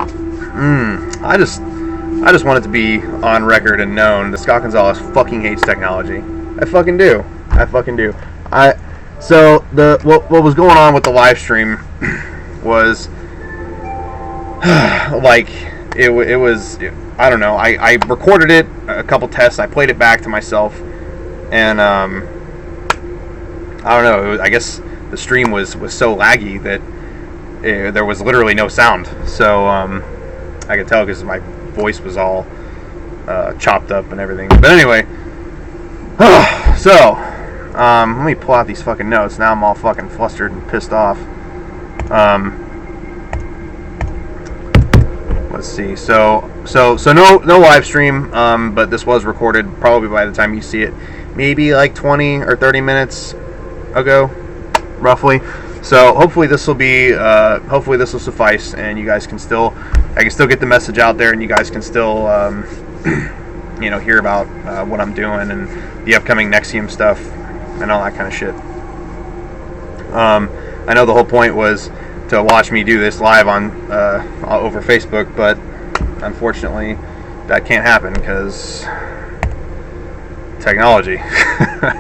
I just want it to be on record and known that Scott Gonzalez fucking hates technology. I fucking do. So what was going on with the live stream was like it was I don't know. I recorded it, a couple tests. I played it back to myself, and I don't know. I guess the stream was so laggy that there was literally no sound. So I could tell because my voice was all chopped up and everything. But anyway, so let me pull out these fucking notes. Now I'm all fucking flustered and pissed off. Let's see. So no live stream, but this was recorded probably by the time you see it, maybe like 20 or 30 minutes ago, roughly. So hopefully this will be hopefully this will suffice, and you guys can still get the message out there, and you guys can still hear about what I'm doing and the upcoming Nexium stuff and all that kind of shit. I know the whole point was to watch me do this live on over Facebook, but unfortunately that can't happen because technology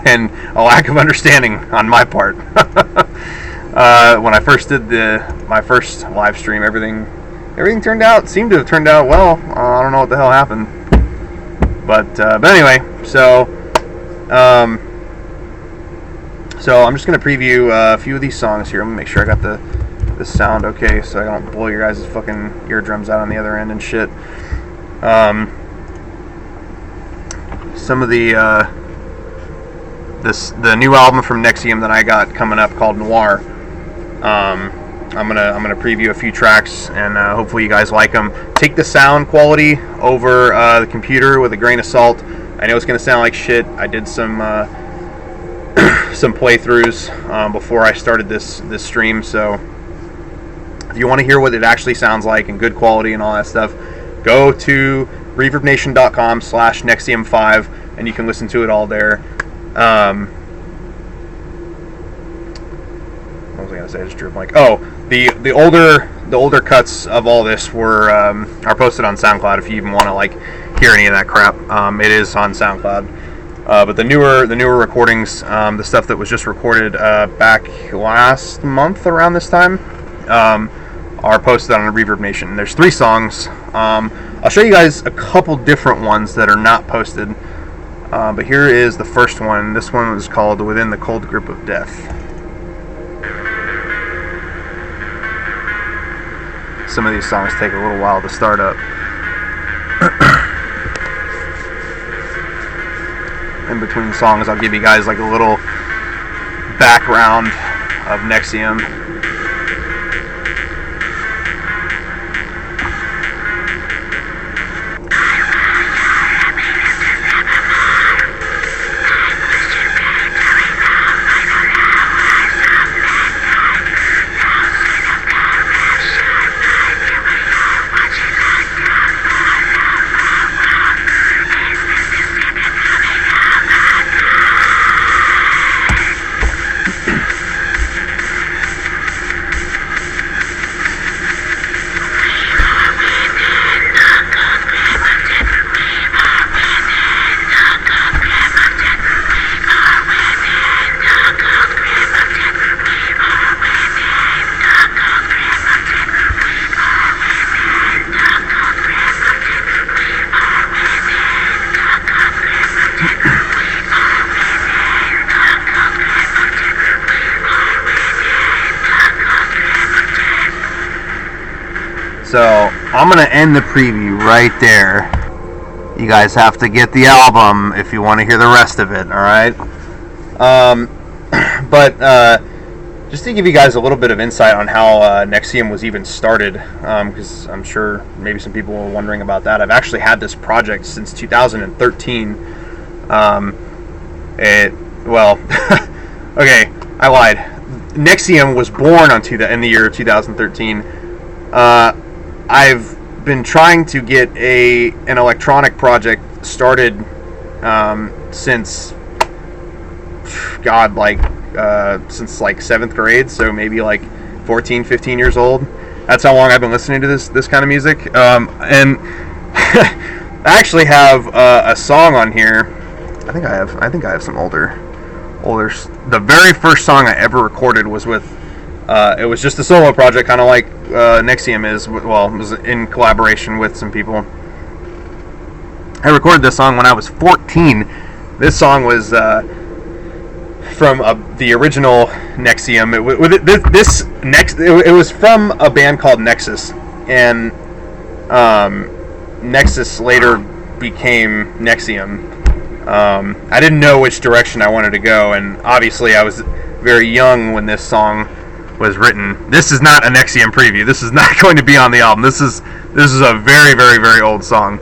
and a lack of understanding on my part. When I first did my first live stream, everything seemed to have turned out well. I don't know what the hell happened, but anyway, so I'm just gonna preview a few of these songs here. I'm gonna make sure I got the sound okay, so I don't blow your guys' fucking eardrums out on the other end and shit. Some of the new album from Nexium that I got coming up called Noir. I'm gonna preview a few tracks, and hopefully you guys like them. Take the sound quality over the computer with a grain of salt. I know it's gonna sound like shit. I did some playthroughs before I started this stream, so if you want to hear what it actually sounds like in good quality and all that stuff, go to reverbnation.com/Nexium5 and you can listen to it all there. What was I gonna say? I just drew a blank. Oh, the older cuts of all this are posted on SoundCloud if you even want to hear any of that crap. It is on SoundCloud. But the newer recordings, the stuff that was just recorded back last month around this time, are posted on Reverb Nation. There's 3 songs. I'll show you guys a couple different ones that are not posted. But here is the first one. This one was called Within the Cold Grip of Death. Some of these songs take a little while to start up. In between songs, I'll give you guys a little background of Nexium. So I'm going to end the preview right there. You guys have to get the album if you want to hear the rest of it, alright? But just to give you guys a little bit of insight on how Nexium was even started, because I'm sure maybe some people were wondering about that. I've actually had this project since 2013. Okay, I lied. Nexium was born in the year 2013. I've been trying to get an electronic project started since since 7th grade, so maybe 14, 15 years old. That's how long I've been listening to this kind of music. And I actually have a song on here. I think I have some older. The very first song I ever recorded was with. It was just a solo project, kind of like Nexium is. Well, it was in collaboration with some people. I recorded this song when I was 14. This song was from the original Nexium. It was from a band called Nexus, and Nexus later became Nexium. I didn't know which direction I wanted to go, and obviously I was very young when this song was written. This is not a Nexium preview. This is not going to be on the album. This is a very, very, very old song.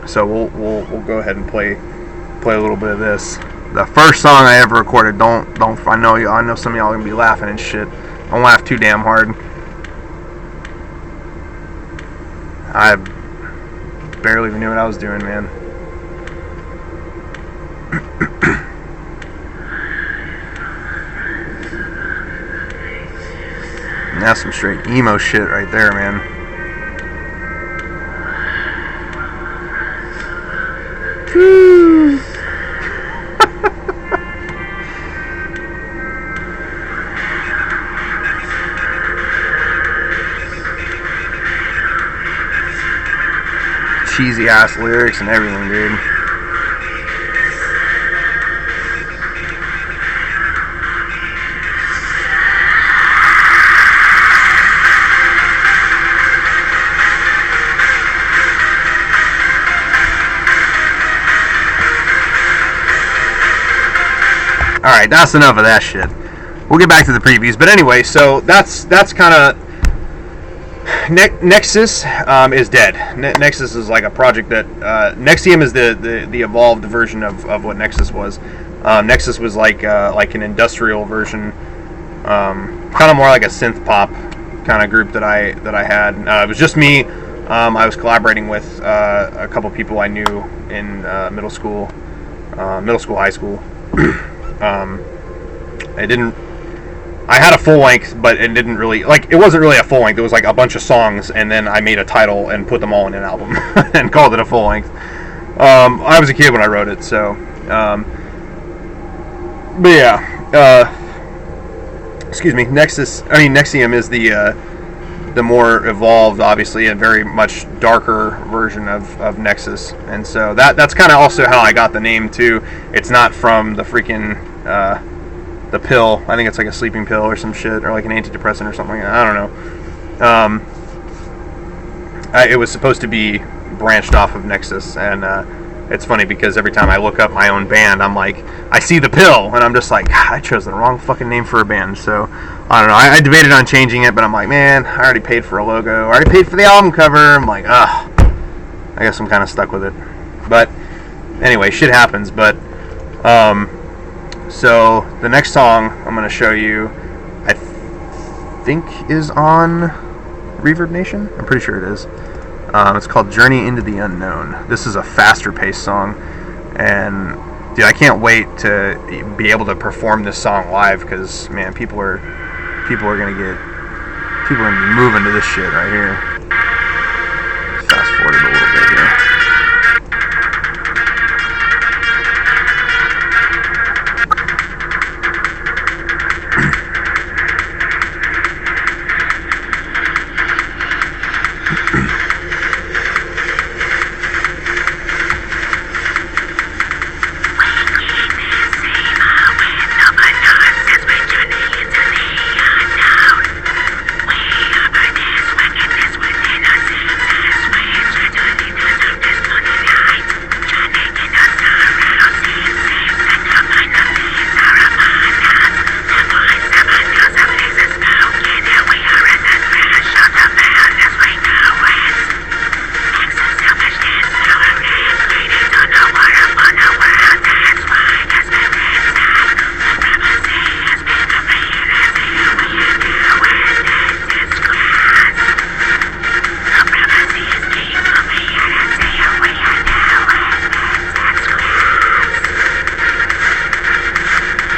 So we'll go ahead and play a little bit of this. The first song I ever recorded. Don't. I know some of y'all are gonna be laughing and shit. Don't laugh too damn hard. I barely even knew what I was doing, man. That's some straight emo shit right there, man. Woo. Cheesy ass lyrics and everything, dude. Alright, that's enough of that shit. We'll get back to the previews. But anyway, so that's kind of... Nexus is dead. Nexus is like a project that... Nexium is the evolved version of what Nexus was. Nexus was like an industrial version. Kind of more like a synth pop kind of group that I had. It was just me. I was collaborating with a couple people I knew in middle school, high school. I had a full length, but it didn't really, it wasn't really a full length. It was like a bunch of songs, and then I made a title and put them all in an album and called it a full length. I was a kid when I wrote it, so, but yeah, excuse me, Nexium is the more evolved, obviously, and very much darker version of Nexus, and so that's kind of also how I got the name too. It's not from the freaking the pill. I think it's like a sleeping pill or some shit, or like an antidepressant or something. I don't know. It was supposed to be branched off of Nexus, and it's funny because every time I look up my own band, I'm like, I see the pill, and I'm just like, God, I chose the wrong fucking name for a band. So I don't know. I debated on changing it, but I'm like, man, I already paid for a logo. I already paid for the album cover. I'm like, I guess I'm kind of stuck with it. But anyway, shit happens. But so the next song I'm going to show you, I think is on Reverb Nation. I'm pretty sure it is. It's called Journey into the Unknown. This is a faster paced song, and dude, I can't wait to be able to perform this song live, because man, people are gonna be moving to this shit right here. Fast forward it a little bit here.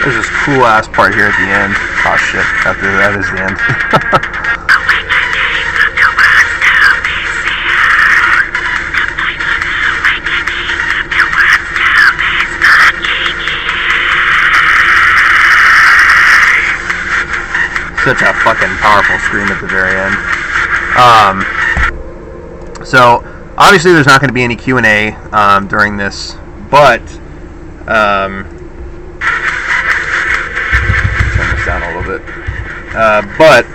There's this cool ass part here at the end. Oh shit, that is the end. such a fucking powerful scream at the very end. So obviously there's not going to be any Q&A during this, but turn this down a little bit. But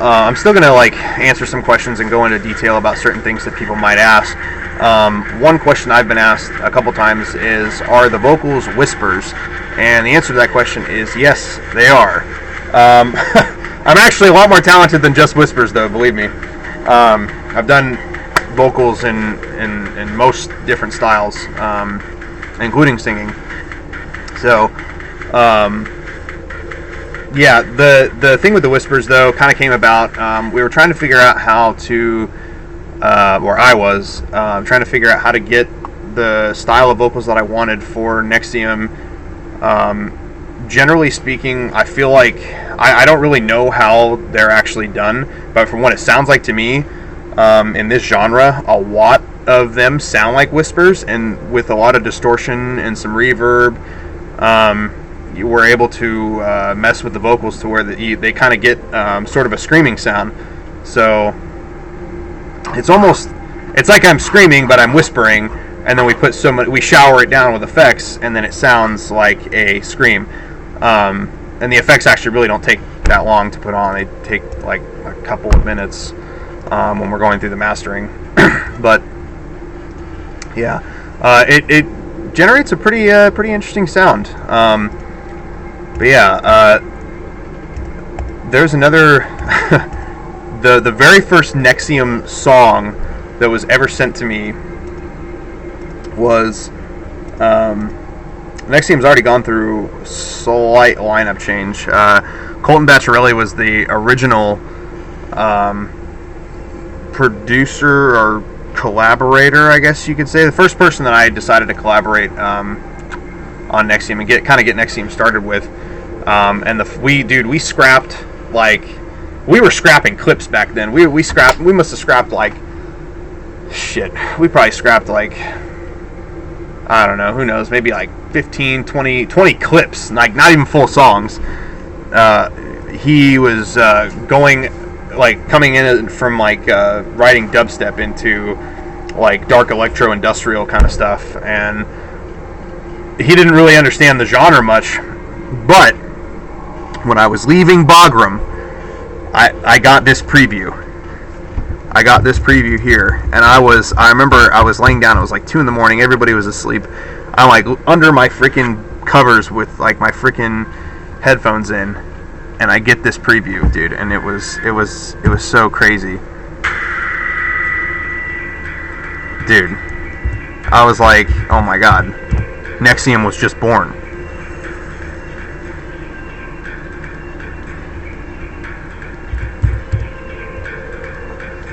I'm still going to like answer some questions and go into detail about certain things that people might ask. One question I've been asked a couple times is, are the vocals whispers? And the answer to that question is yes, they are. I'm actually a lot more talented than just whispers, though, believe me. I've done vocals in most different styles, including singing. So, yeah, the thing with the whispers, though, kind of came about. We were trying to figure out how to, or I was trying to figure out how to get the style of vocals that I wanted for Nexium. Generally speaking, I feel like I don't really know how they're actually done, but from what it sounds like to me, in this genre, a lot of them sound like whispers, and with a lot of distortion and some reverb, you were able to mess with the vocals to where they kind of get sort of a screaming sound. So it's like I'm screaming, but I'm whispering, and then we shower it down with effects, and then it sounds like a scream. And the effects actually really don't take that long to put on. They take like a couple of minutes when we're going through the mastering. But yeah, it generates a pretty interesting sound. But yeah, there's another the very first Nexium song that was ever sent to me was Nexium's already gone through slight lineup change. Colton Bacciarelli was the original producer or collaborator, I guess you could say. The first person that I decided to collaborate on Nexium and get Nexium started with. And we scrapped, like, we were scrapping clips back then. We must have scrapped like, shit, we probably scrapped like, I don't know, who knows, maybe like 15, 20 clips, like not even full songs. He was coming in from like writing dubstep into like dark electro industrial kind of stuff, and he didn't really understand the genre much. But when I was leaving Bagram, I got this preview. I got this preview here, and I remember I was laying down. It was like 2 a.m. Everybody was asleep. I'm like under my freaking covers with like my freaking headphones in, and I get this preview, dude, and it was so crazy, dude. I was like, oh my god, Nexium was just born.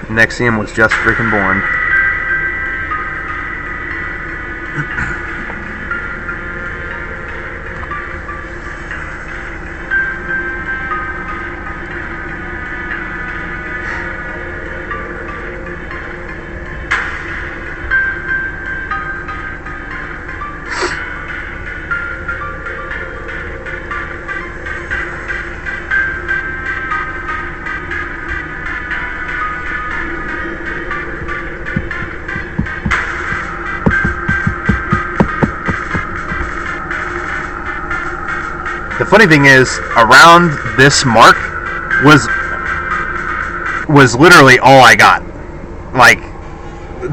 Nexium was just freaking born. The funny thing is, around this mark was literally all I got. Like,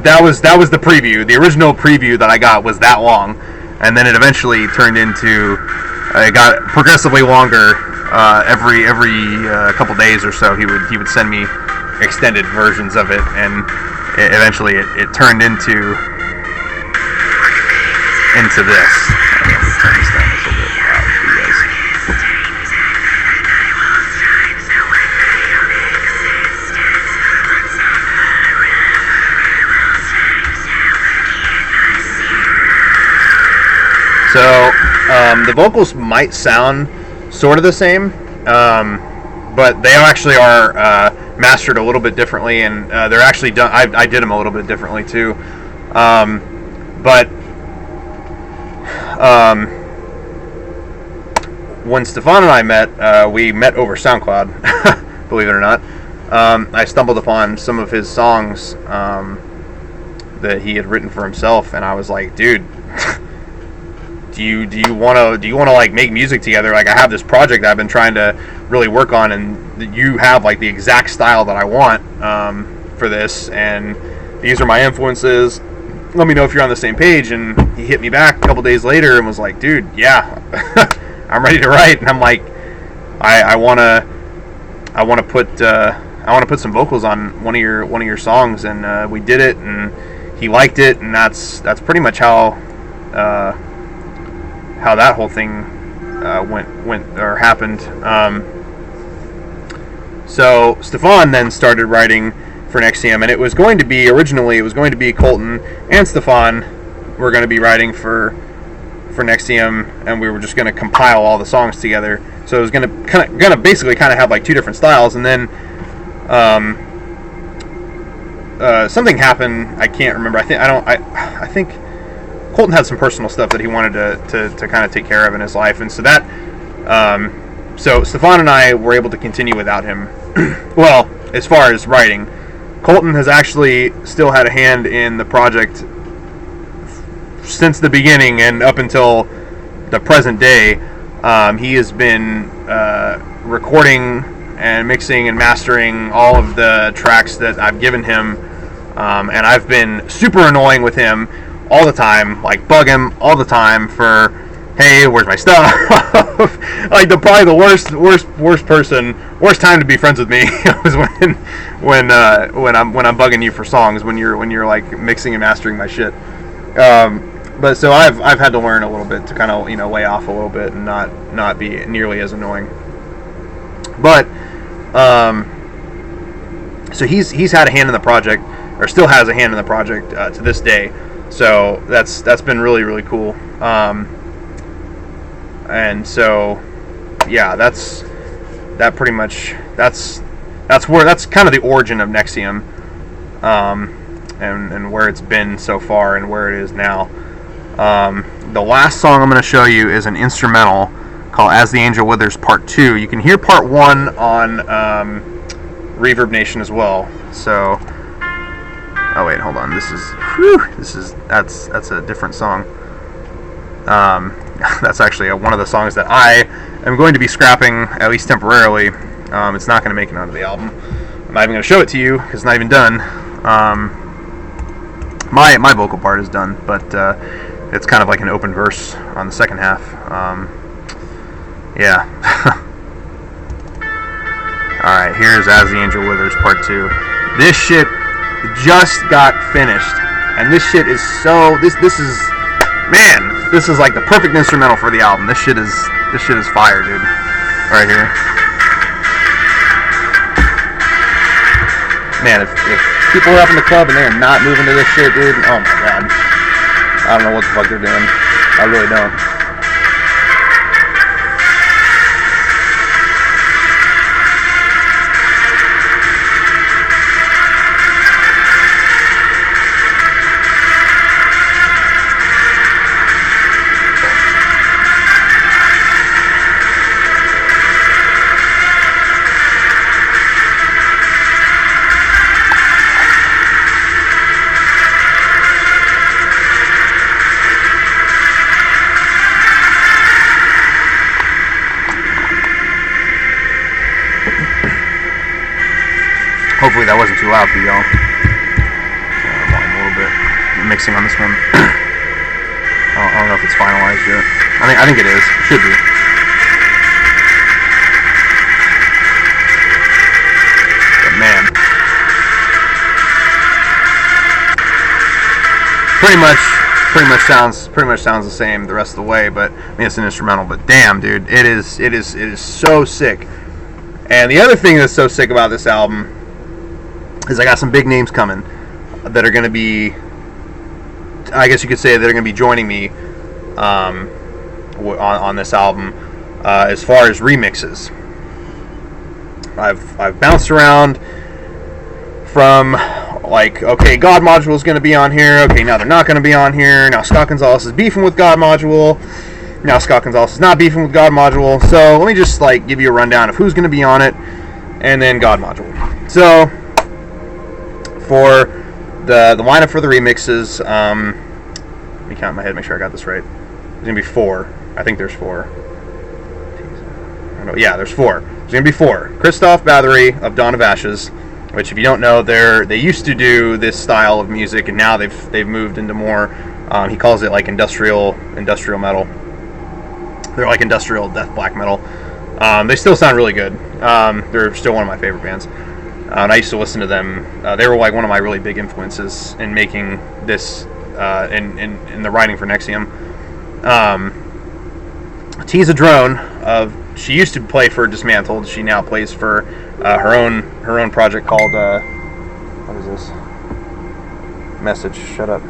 that was the preview. The original preview that I got was that long, and then it eventually turned into, it got progressively longer. Every couple days or so, he would send me extended versions of it, and eventually it turned into this. Turn this down a little bit loud for you guys. So, the vocals might sound sort of the same, but they actually are mastered a little bit differently, and they're actually done. I did them a little bit differently too, but when Stefan and I met, we met over SoundCloud, believe it or not. I stumbled upon some of his songs that he had written for himself, and I was like, dude, do you want to like make music together? Like, I have this project I've been trying to really work on, and you have like the exact style that I want for this, and these are my influences. Let me know if you're on the same page. And he hit me back a couple days later and was like, dude, yeah, I'm ready to write. And I'm like, I want to put some vocals on one of your songs, and we did it, and he liked it, and that's pretty much how that whole thing went or happened. So Stefan then started writing for Nexium, and originally it was going to be Colton and Stefan were going to be writing for Nexium, and we were just going to compile all the songs together. So it was going to basically have like two different styles, and then something happened. I can't remember. I think Colton had some personal stuff that he wanted to kind of take care of in his life, and so that so Stefan and I were able to continue without him. Well, as far as writing, Colton has actually still had a hand in the project since the beginning and up until the present day. He has been recording and mixing and mastering all of the tracks that I've given him, and I've been super annoying with him all the time, like bug him all the time for, hey, where's my stuff? Like probably the worst time to be friends with me was when I'm bugging you for songs, when you're like mixing and mastering my shit. But so I've had to learn a little bit to kind of lay off a little bit and not be nearly as annoying. But so he's had a hand in the project, or still has a hand in the project to this day. So that's been really, really cool. And so yeah, that's kind of the origin of Nexium, and where it's been so far and where it is now. The last song I'm going to show you is an instrumental called As the Angel Withers Part 2. You can hear Part 1 on Reverb Nation as well. So, oh wait, hold on. That's a different song. That's actually one of the songs that I am going to be scrapping, at least temporarily. It's not going to make it onto the album. I'm not even going to show it to you because it's not even done. My vocal part is done, but it's kind of like an open verse on the second half. Yeah. Alright, here's As the Angel Withers Part 2. This shit just got finished, and this shit is so... This is... Man, this is like the perfect instrumental for the album. This shit is fire, dude. Right here. Man, if people are up in the club and they are not moving to this shit, dude, oh my god. I don't know what the fuck they're doing. I really don't. Hopefully that wasn't too loud for y'all. Volume a little bit. I'm mixing on this one. I don't know if it's finalized yet. I think it is. It should be. But man, pretty much sounds the same the rest of the way. But I mean, it's an instrumental. But damn, dude, it is so sick. And the other thing that's so sick about this album is I got some big names coming that are going to be, I guess you could say, that are going to be joining me on this album as far as remixes. I've bounced around from like, okay, God Module is going to be on here. Okay, now they're not going to be on here. Now Scott Gonzalez is beefing with God Module. Now Scott Gonzalez is not beefing with God Module, so let me just like give you a rundown of who's going to be on it, and then God Module. So for the lineup for the remixes, let me count in my head, make sure I got this right. There's going to be 4. I think there's 4. Yeah, there's 4. There's going to be 4. Christoph Bathory of Dawn of Ashes, which, if you don't know, they used to do this style of music, and now they've moved into more. He calls it like industrial metal. They're like industrial death black metal. They still sound really good. They're still one of my favorite bands, and I used to listen to them. They were like one of my really big influences in making this, in the writing for Nexium. Tiza Drone she used to play for Dismantled. She now plays for her own project called what is this? Message. Shut up.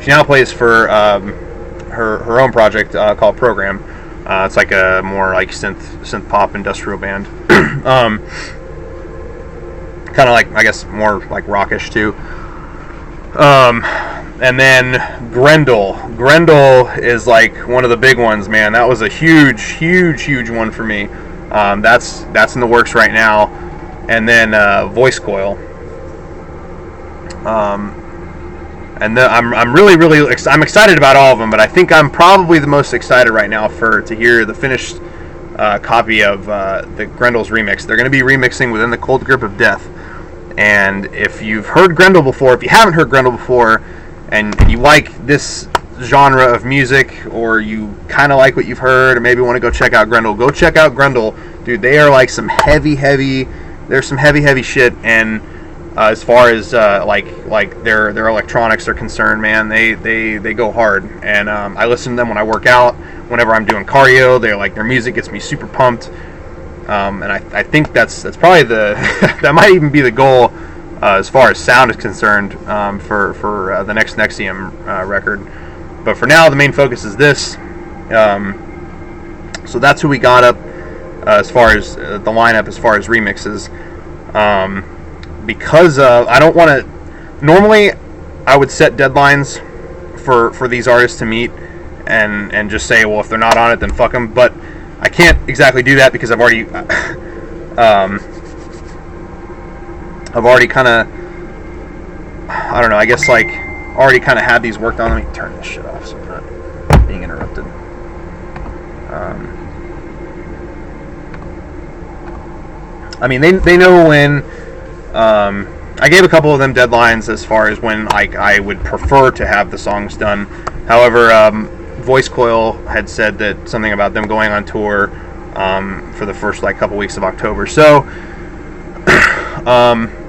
She now plays for her own project called Program. It's like a more like synth pop industrial band. Kind of like, I guess, more like rockish too. And then Grendel. Grendel is like one of the big ones, man. That was a huge one for me. That's in the works right now. And then Voice Coil. And I'm really I'm excited about all of them, but I think I'm probably the most excited right now to hear the finished copy of the Grendel's remix. They're going to be remixing Within the Cold Grip of Death. And if you've heard Grendel before, if you haven't heard Grendel before, and you like this genre of music, or you kind of like what you've heard, or maybe want to go check out Grendel, go check out Grendel. Dude, they are like some heavy shit, and as far as like their electronics are concerned, man, they go hard. And I listen to them when I work out, whenever I'm doing cardio. Their music gets me super pumped. And I think that's probably that might even be the goal as far as sound is concerned for the next Nexium record. But for now, the main focus is this. So that's who we got up as far as the lineup, as far as remixes. Because I don't want to. Normally, I would set deadlines for these artists to meet and just say, well, if they're not on it, then fuck them. But I can't exactly do that because I've already kind of, I don't know, I guess like already kind of had these worked on. Let me turn this shit off so I'm not being interrupted. I mean, they know when. I gave a couple of them deadlines as far as when I would prefer to have the songs done. However, Voice Coil had said that something about them going on tour for the first like couple weeks of October. So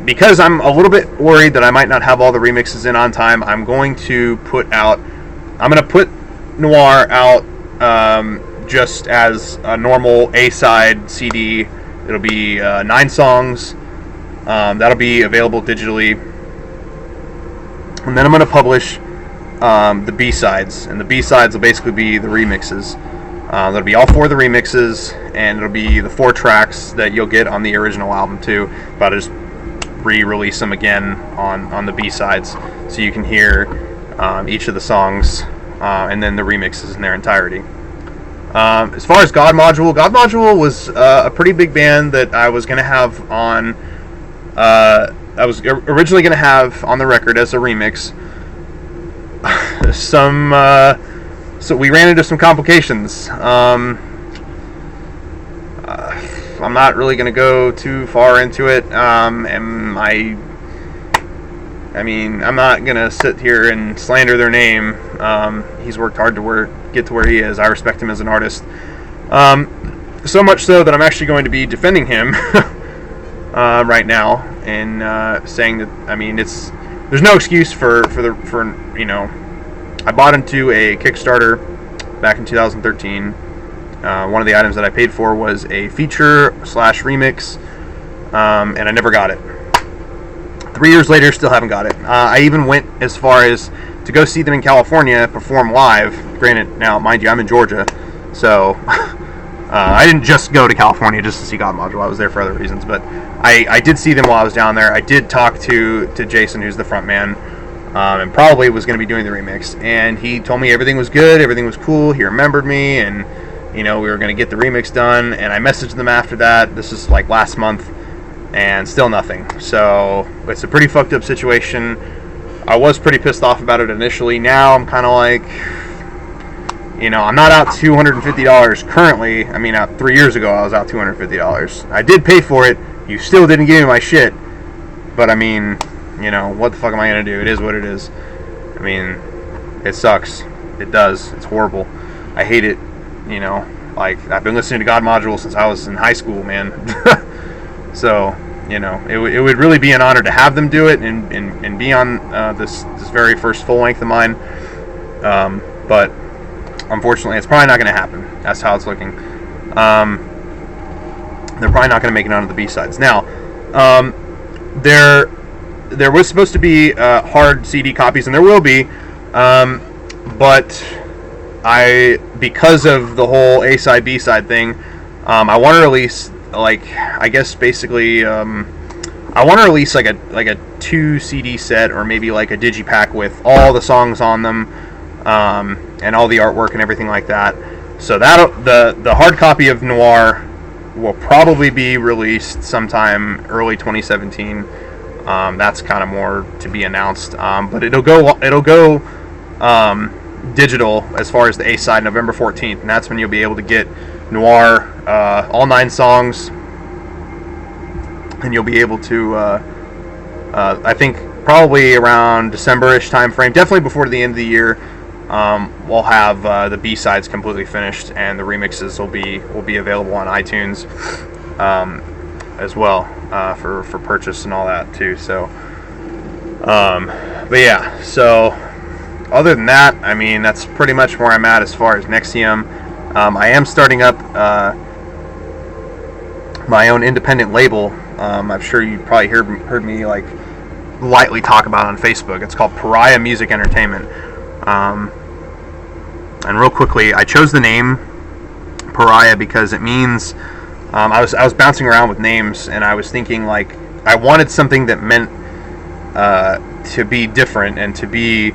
because I'm a little bit worried that I might not have all the remixes in on time, I'm going to put Noir out just as a normal A-side CD. It'll be 9 songs. That'll be available digitally. And then I'm going to publish the B-sides, and the B-sides will basically be the remixes. That'll be all 4 of the remixes, and it'll be the 4 tracks that you'll get on the original album too. But I'll just re-release them again on the B-sides, so you can hear each of the songs and then the remixes in their entirety. As far as God Module was a pretty big band that I was going to have on. I was originally going to have on the record as a remix. So we ran into some complications. I'm not really going to go too far into it. And I mean, I'm not going to sit here and slander their name. He's worked hard to get to where he is. I respect him as an artist. So much so that I'm actually going to be defending him right now and saying that, I mean, there's no excuse for you know, I bought into a Kickstarter back in 2013. One of the items that I paid for was a feature/remix, and I never got it. 3 years later, still haven't got it. I even went as far as to go see them in California perform live. Granted, now, mind you, I'm in Georgia, so I didn't just go to California just to see God Module. I was there for other reasons, but I did see them while I was down there. I did talk to Jason, who's the front man, and probably was going to be doing the remix. And he told me everything was good, everything was cool. He remembered me, and we were going to get the remix done. And I messaged them after that. This is like last month, and still nothing. So it's a pretty fucked up situation. I was pretty pissed off about it initially. Now I'm kind of like, I'm not out $250 currently. I mean, 3 years ago I was out $250. I did pay for it. You still didn't give me my shit. But I mean, what the fuck am I gonna do? It is what it is. I mean, it sucks. It does. It's horrible. I hate it. Like, I've been listening to God Module since I was in high school, man. So, it would really be an honor to have them do it and be on this very first full length of mine. But unfortunately, it's probably not going to happen. That's how it's looking. They're probably not going to make it onto the B-sides. Now, there was supposed to be hard CD copies, and there will be, but because of the whole A-side, B-side thing, I want to release, I guess basically, I want to release like a 2 CD set, or maybe like a digipack with all the songs on them, and all the artwork and everything like that. So that the hard copy of Noir will probably be released sometime early 2017. That's kind of more to be announced, but it'll go digital as far as the A side November 14th, and that's when you'll be able to get Noir, all 9 songs, and you'll be able to I think probably around December-ish time frame, definitely before the end of the year, we'll have the B-sides completely finished, and the remixes will be available on iTunes as well, for purchase and all that too. So but yeah, so other than that, I mean, that's pretty much where I'm at as far as Nexium. I am starting up my own independent label. I'm sure you probably heard me like lightly talk about it on Facebook. It's called Pariah Music Entertainment. And real quickly, I chose the name Pariah because it means, I was bouncing around with names, and I was thinking, like, I wanted something that meant to be different and to be,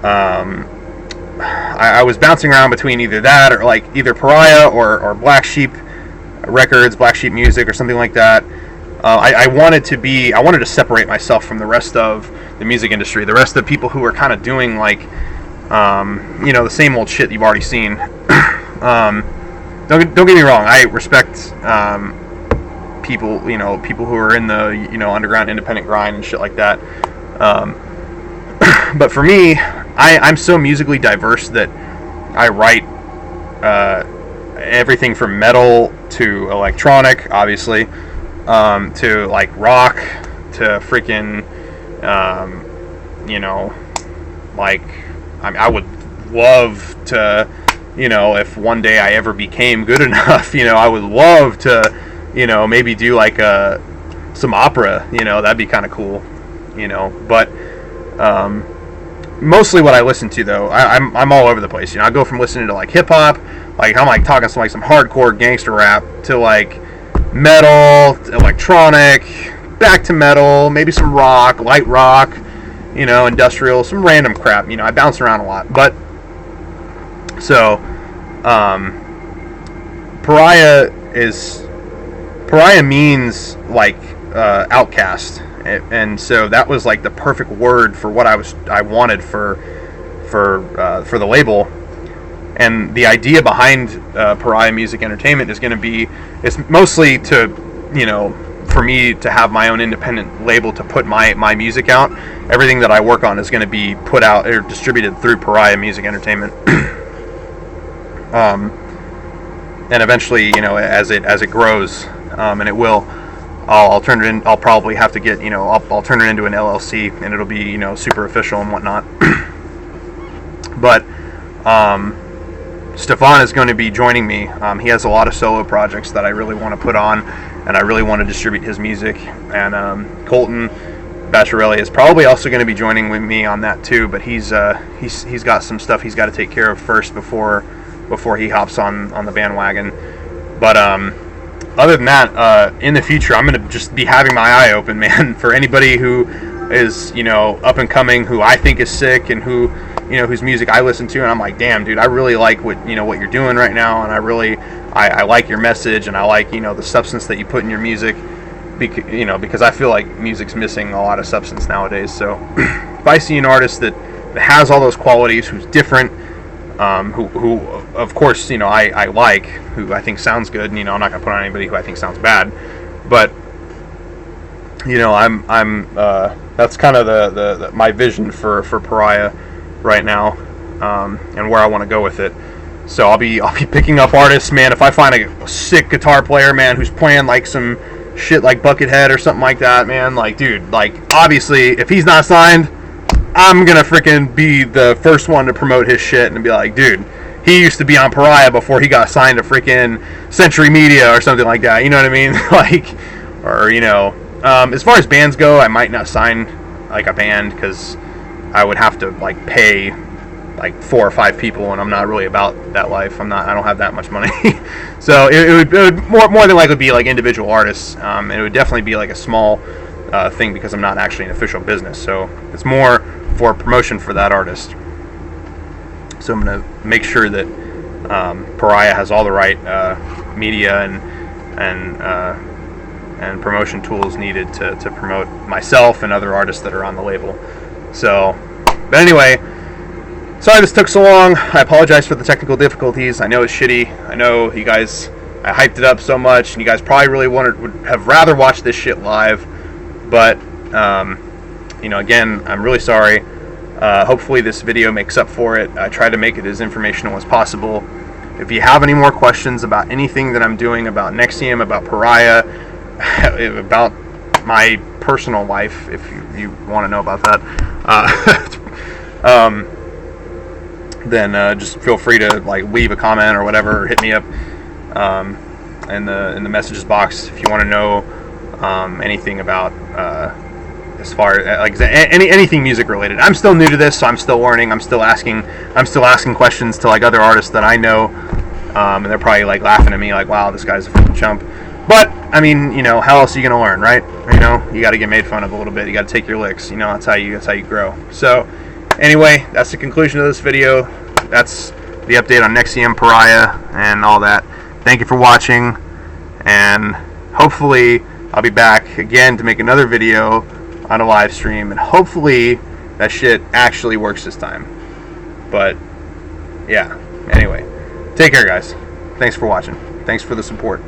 I was bouncing around between either that or like either Pariah or Black Sheep Records, Black Sheep Music, or something like that. I wanted to separate myself from the rest of the music industry, the rest of the people who are kind of doing like, the same old shit you've already seen. Don't get me wrong, I respect people who are in the underground independent grind and shit like that. But for me, I'm so musically diverse that I write everything from metal to electronic, obviously, to like rock, to freaking, like, I would love to, if one day I ever became good enough, I would love to, maybe do like some opera, that'd be kind of cool, but mostly what I listen to, though, I'm all over the place. I go from listening to like hip hop, like I'm like talking some hardcore gangster rap, to like metal, electronic, back to metal, maybe some rock, light rock, industrial, some random crap. I bounce around a lot. But so Pariah means like outcast. And so that was like the perfect word for what I wanted for the label. And the idea behind Pariah Music Entertainment is going to be, it's mostly to, for me to have my own independent label to put my music out. Everything that I work on is going to be put out or distributed through Pariah Music Entertainment. And eventually, as it grows, and it will, I'll turn it in. I'll probably have to get, I'll turn it into an LLC, and it'll be, super official and whatnot. But Stefan is going to be joining me. He has a lot of solo projects that I really want to put on, and I really want to distribute his music. And Colton Bacharelli is probably also going to be joining with me on that too. But he's got some stuff he's got to take care of first before he hops on the bandwagon. But other than that, in the future, I'm going to just be having my eye open, man, for anybody who is, you know, up and coming, who I think is sick, and who, you know, whose music I listen to, and I'm like, damn, dude, I really like what, you know, what you're doing right now, and I like your message, and I like, you know, the substance that you put in your music, you know, because I feel like music's missing a lot of substance nowadays. So if I see an artist that has all those qualities, who's different, who of course, you know, I like, who I think sounds good, and, you know, I'm not gonna put on anybody who I think sounds bad, but, you know, that's kind of the my vision for Pariah right now, and where I want to go with it. So I'll be picking up artists, man. If I find a sick guitar player, man, who's playing like some shit like Buckethead or something like that, man, like, dude, like, obviously, if he's not signed, I'm gonna freaking be the first one to promote his shit and be like, dude, he used to be on Pariah before he got signed to freaking Century Media or something like that. You know what I mean? Like, or, you know, as far as bands go, I might not sign like a band, because I would have to like pay like 4 or 5 people, and I'm not really about that life. I don't have that much money. So it would more than likely be like individual artists. And it would definitely be like a small thing, because I'm not actually an official business. So it's more for promotion for that artist. So I'm going to make sure that Pariah has all the right media and promotion tools needed to promote myself and other artists that are on the label. So, but anyway, sorry this took so long. I apologize for the technical difficulties. I know it's shitty. I know you guys, I hyped it up so much, and you guys probably really would have rather watched this shit live. But, you know, again, I'm really sorry. Hopefully this video makes up for it. I try to make it as informational as possible. If you have any more questions about anything that I'm doing, about Nexium, about Pariah, about my personal life, if you want to know about that, then just feel free to like leave a comment or whatever, or hit me up in the messages box if you want to know anything about as far as like anything music related. I'm still new to this, so I'm still learning. I'm still asking questions to like other artists that I know, and they're probably like laughing at me like, wow, this guy's a fucking chump. But I mean, you know, how else are you gonna learn, right? You know, you got to get made fun of a little bit. You got to take your licks. You know, that's how you grow. So anyway, that's the conclusion of this video. That's the update on Nexium, Pariah, and all that. Thank you for watching, and hopefully I'll be back again to make another video on a live stream, and hopefully that shit actually works this time. But yeah, anyway, take care, guys. Thanks for watching. Thanks for the support.